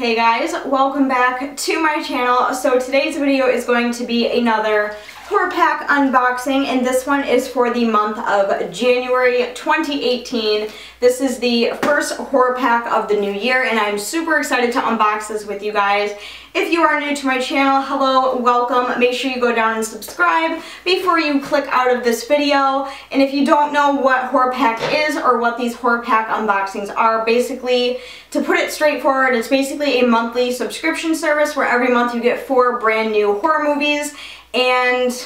Hey guys, welcome back to my channel. So today's video is going to be another horror pack unboxing, and this one is for the month of January 2018. This is the first horror pack of the new year, and I'm super excited to unbox this with you guys. If you are new to my channel, hello, welcome. Make sure you go down and subscribe before you click out of this video. And if you don't know what horror pack is or what these horror pack unboxings are, basically, to put it straightforward, it's basically a monthly subscription service where every month you get 4 brand new horror movies, and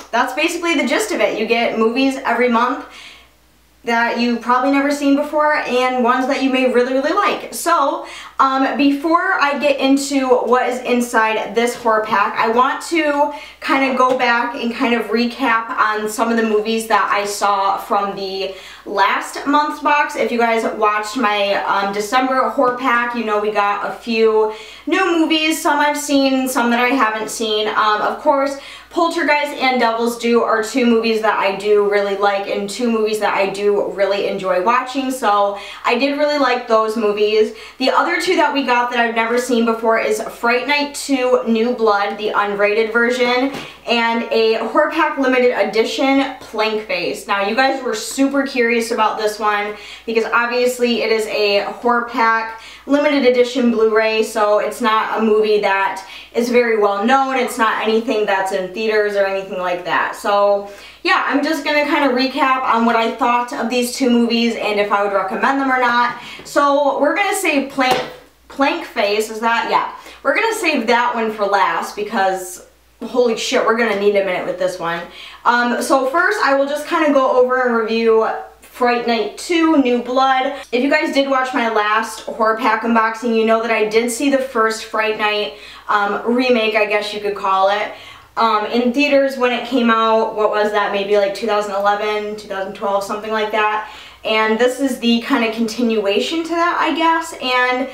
that's basically the gist of it. You get movies every month that you've probably never seen before and ones that you may really like. So before I get into what is inside this horror pack, I want to kind of go back and kind of recap on some of the movies that I saw from the last month's box. If you guys watched my December horror pack, you know we got a few new movies. Some I've seen, some that I haven't seen. Of course, Poltergeist and Devil's Due are 2 movies that I do really like and 2 movies that I do really enjoy watching, so I did really like those movies. The other 2 that we got that I've never seen before is Fright Night 2 New Blood, the unrated version, and a horror pack limited edition Plankface. Now you guys were super curious about this one because obviously it is a horror pack limited edition Blu-ray, so it's not a movie that is very well known. It's not anything that's in theaters or anything like that. So yeah, I'm just gonna kind of recap on what I thought of these 2 movies and if I would recommend them or not. So we're gonna save Plankface, is that? Yeah. We're gonna save that one for last because holy shit, we're gonna need a minute with this one. So first I will just kind of go over and review Fright Night 2 New Blood. If you guys did watch my last horror pack unboxing, you know that I did see the first Fright Night remake, I guess you could call it, in theaters when it came out. What was that, maybe like 2011, 2012, something like that. And this is the kind of continuation to that, I guess. And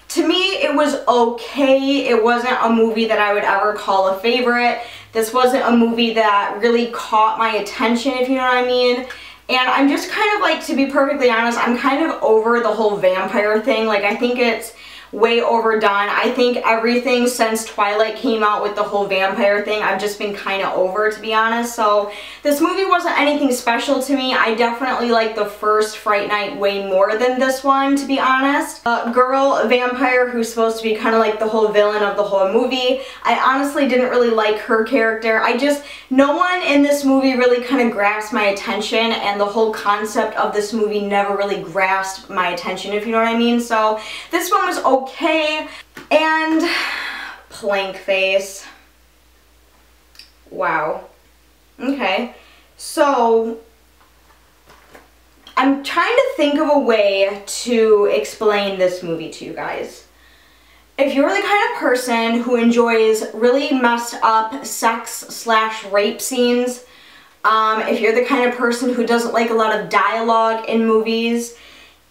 to me, it was okay. It wasn't a movie that I would ever call a favorite. This wasn't a movie that really caught my attention, if you know what I mean. And I'm just kind of like, to be perfectly honest, I'm kind of over the whole vampire thing. Like, I think it's way overdone. I think everything since Twilight came out with the whole vampire thing, I've just been kind of over, to be honest. So this movie wasn't anything special to me. I definitely like the first Fright Night way more than this one, to be honest. Girl vampire who's supposed to be kind of like the whole villain of the whole movie, I honestly didn't really like her character. No one in this movie really kind of grasped my attention, and the whole concept of this movie never really grasped my attention, if you know what I mean. So this one was okay. And Plankface. Wow. Okay. So I'm trying to think of a way to explain this movie to you guys. If you're the kind of person who enjoys really messed up sex/rape scenes, if you're the kind of person who doesn't like a lot of dialogue in movies,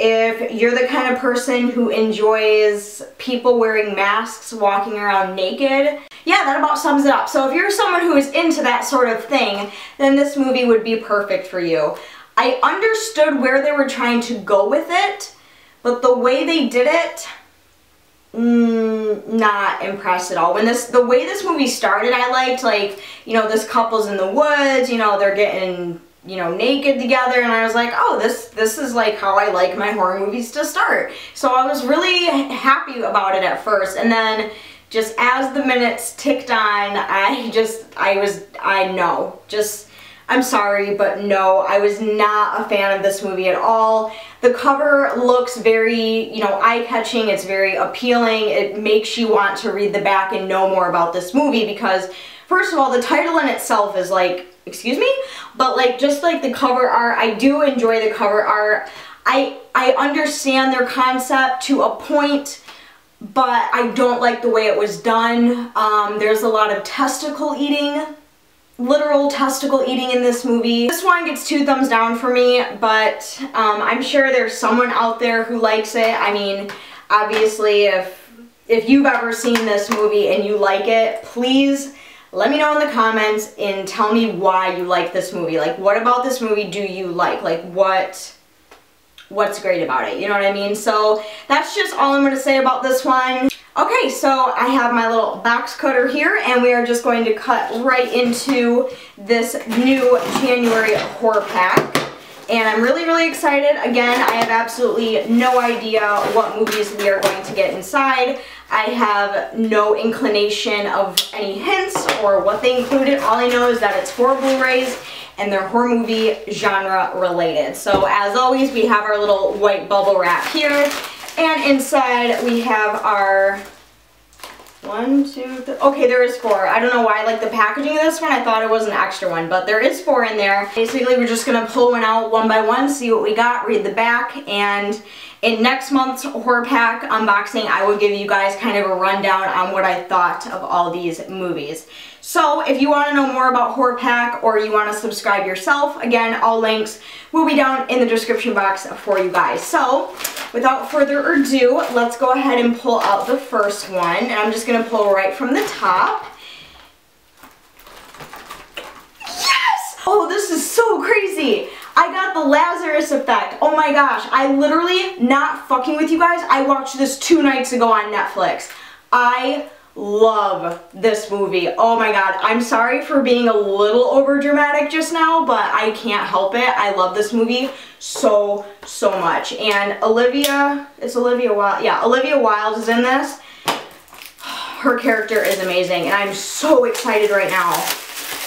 if you're the kind of person who enjoys people wearing masks, walking around naked, yeah, that about sums it up. So if you're someone who is into that sort of thing, then this movie would be perfect for you. I understood where they were trying to go with it, but the way they did it, not impressed at all. The way this movie started, I liked, like, you know, this couple's in the woods, you know, they're getting, you know, naked together, and I was like, oh, this is like how I like my horror movies to start. So I was really happy about it at first, and then just as the minutes ticked on, I'm sorry, but no, I was not a fan of this movie at all. The cover looks very, you know, eye-catching. It's very appealing. It makes you want to read the back and know more about this movie because, first of all, the title in itself is like, excuse me? But like, just like the cover art, I do enjoy the cover art. I understand their concept to a point, but I don't like the way it was done. There's a lot of testicle eating, literal testicle eating in this movie. This one gets 2 thumbs down for me, but I'm sure there's someone out there who likes it. I mean, obviously, if you've ever seen this movie and you like it, please let me know in the comments and tell me why you like this movie. Like, what about this movie do you like? Like, what's great about it? You know what I mean? So that's just all I'm going to say about this one. Okay, so I have my little box cutter here, and we are just going to cut right into this new January horror pack. And I'm really, really excited. Again, I have absolutely no idea what movies we are going to get inside. I have no inclination of any hints or what they included. All I know is that it's 4 Blu-rays and they're horror movie genre related. So as always, we have our little white bubble wrap here. And inside we have our 1, 2, 3. Okay, there is 4. I don't know why I like the packaging of this one. I thought it was an extra one, but there is 4 in there. Basically, we're just gonna pull one out one by one, see what we got, read the back, and in next month's horror pack unboxing, I will give you guys kind of a rundown on what I thought of all these movies. So if you want to know more about horror pack or you want to subscribe yourself, again, all links will be down in the description box for you guys. So without further ado, let's go ahead and pull out the first one, and I'm just going to pull right from the top. Yes! Oh, this is so crazy! I got the Lazarus effect. Oh my gosh, I literally, not fucking with you guys, I watched this 2 nights ago on Netflix. I love this movie. Oh my god, I'm sorry for being a little over dramatic just now, but I can't help it. I love this movie so much. And Olivia Wilde. Yeah, Olivia Wilde is in this. Her character is amazing, and I'm so excited right now.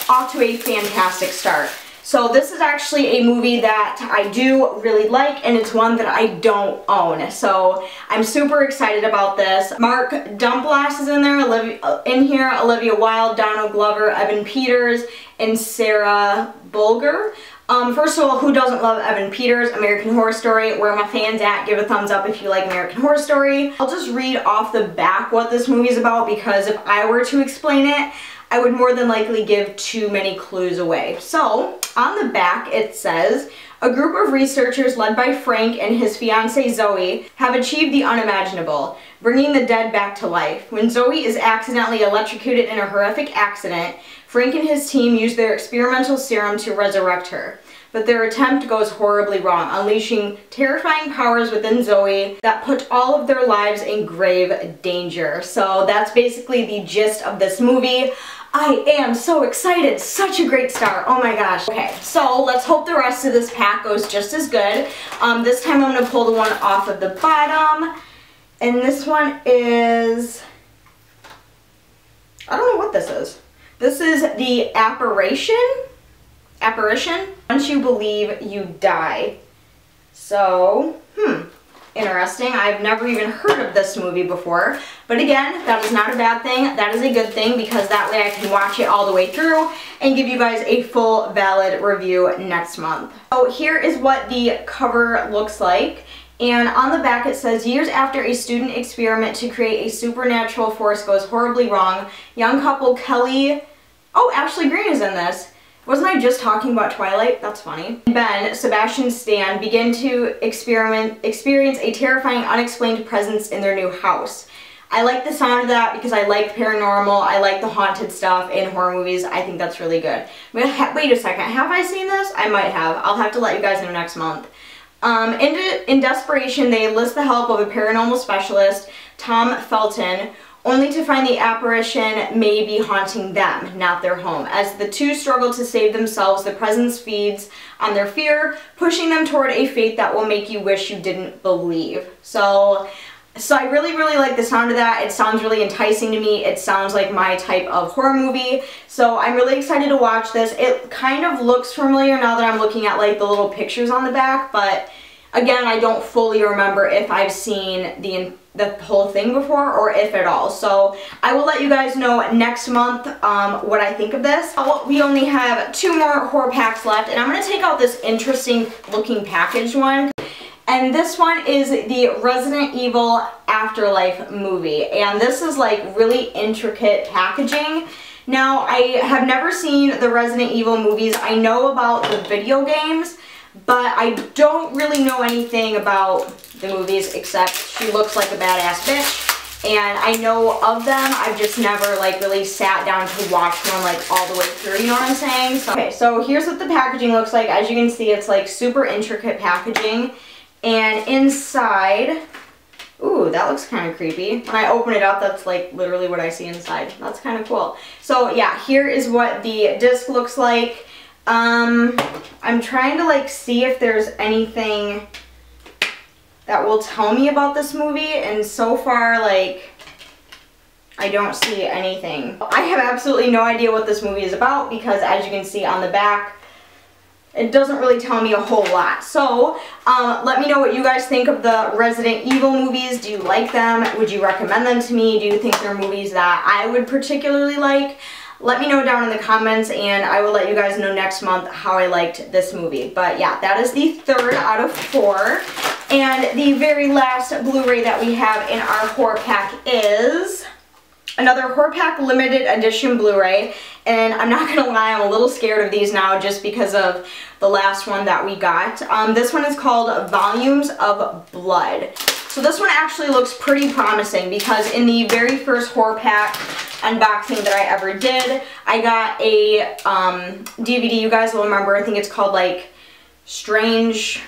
Off to a fantastic start. So this is actually a movie that I do really like, and it's one that I don't own. So I'm super excited about this. Mark Duplass is in there, Olivia Wilde, Donald Glover, Evan Peters, and Sarah Bulger. First of all, who doesn't love Evan Peters? American Horror Story. Where my fans at? Give a thumbs up if you like American Horror Story. I'll just read off the back what this movie is about, because if I were to explain it, I would more than likely give too many clues away. So, on the back it says, a group of researchers led by Frank and his fiancée Zoe have achieved the unimaginable, bringing the dead back to life. When Zoe is accidentally electrocuted in a horrific accident, Frank and his team use their experimental serum to resurrect her. But their attempt goes horribly wrong, unleashing terrifying powers within Zoe that put all of their lives in grave danger. So that's basically the gist of this movie. I am so excited. Such a great start. Oh my gosh. Okay, so let's hope the rest of this pack goes just as good. This time I'm going to pull the one off of the bottom. And this one is, I don't know what this is. This is the Apparition? Once you believe, you die. So, interesting. I've never even heard of this movie before. But again, that is not a bad thing. That is a good thing, because that way I can watch it all the way through and give you guys a full, valid review next month. So here is what the cover looks like. And on the back it says, years after a student experiment to create a supernatural force goes horribly wrong, young couple Kelly... Oh, Ashley Greene is in this. Wasn't I just talking about Twilight? That's funny. Ben, Sebastian Stan begin to experience a terrifying unexplained presence in their new house. I like the sound of that because I like paranormal, I like the haunted stuff in horror movies. I think that's really good. Wait a second, have I seen this? I might have. I'll have to let you guys know next month. In desperation, they enlist the help of a paranormal specialist, Tom Felton, only to find the apparition may be haunting them, not their home. As the two struggle to save themselves, the presence feeds on their fear, pushing them toward a fate that will make you wish you didn't believe. So I really like the sound of that. It sounds really enticing to me. It sounds like my type of horror movie. So I'm really excited to watch this. It kind of looks familiar now that I'm looking at like the little pictures on the back, but again, I don't fully remember if I've seen the whole thing before or if at all. So I will let you guys know next month what I think of this. We only have 2 more horror packs left, and I'm going to take out this interesting looking packaged one. And this one is the Resident Evil Afterlife movie. And this is like really intricate packaging. Now, I have never seen the Resident Evil movies. I know about the video games, but I don't really know anything about the movies except she looks like a badass bitch. And I know of them, I've just never like really sat down to watch one like all the way through, you know what I'm saying? So, okay, so here's what the packaging looks like. As you can see, it's like super intricate packaging. And inside, Ooh, that looks kind of creepy. When I open it up, that's like literally what I see inside. That's kind of cool. So yeah, here is what the disc looks like. I'm trying to like see if there's anything that will tell me about this movie, and so far like I don't see anything. I have absolutely no idea what this movie is about because as you can see on the back, it doesn't really tell me a whole lot. So let me know what you guys think of the Resident Evil movies. Do you like them? Would you recommend them to me? Do you think they're movies that I would particularly like? Let me know down in the comments and I will let you guys know next month how I liked this movie. But yeah, that is the 3rd out of 4. And the very last Blu-ray that we have in our horror pack is another horror pack limited edition Blu-ray, and I'm not gonna lie, I'm a little scared of these now just because of the last one that we got. This one is called Volumes of Blood. So this one actually looks pretty promising because in the very first horror pack unboxing that I ever did, I got a DVD, you guys will remember, I think it's called like Strange...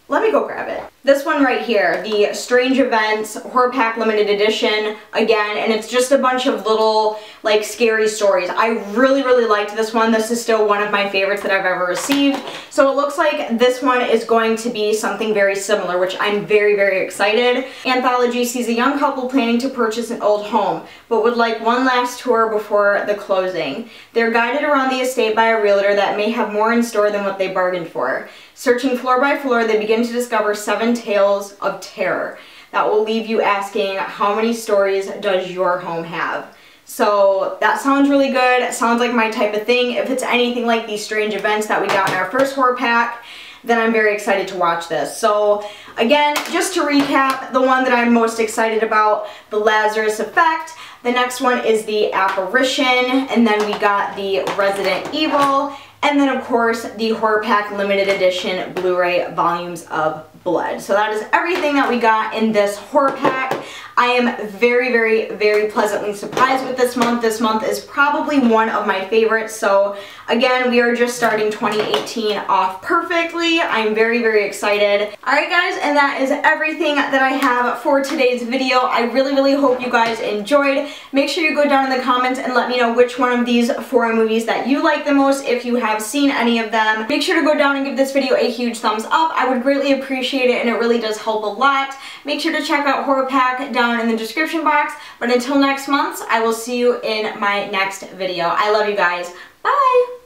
Let me go grab it. This one right here, the Strange Events Horror Pack Limited Edition, again, and it's just a bunch of little, like, scary stories. I really, really liked this one. This is still one of my favorites that I've ever received. So it looks like this one is going to be something very similar, which I'm very, very excited. Anthology sees a young couple planning to purchase an old home, but would like one last tour before the closing. They're guided around the estate by a realtor that may have more in store than what they bargained for. Searching floor by floor, they begin to discover 7 tales of terror that will leave you asking, how many stories does your home have? So that sounds really good. It sounds like my type of thing. If it's anything like these Strange Events that we got in our first horror pack, then I'm very excited to watch this. So again, just to recap, the one that I'm most excited about, the Lazarus Effect. The next one is the Apparition, and then we got the Resident Evil, and then of course the horror pack limited edition Blu-ray Volumes of Blood. So that is everything that we got in this horror pack. I am very, very, very pleasantly surprised with this month. This month is probably one of my favorites. So again, we are just starting 2018 off perfectly. I'm very, very excited. Alright guys, and that is everything that I have for today's video. I really, really hope you guys enjoyed. Make sure you go down in the comments and let me know which one of these 4 movies that you like the most, if you have seen any of them. Make sure to go down and give this video a huge thumbs up. I would greatly appreciate it and it really does help a lot. Make sure to check out Horror Pack down in the description box. But until next month, I will see you in my next video. I love you guys. Bye!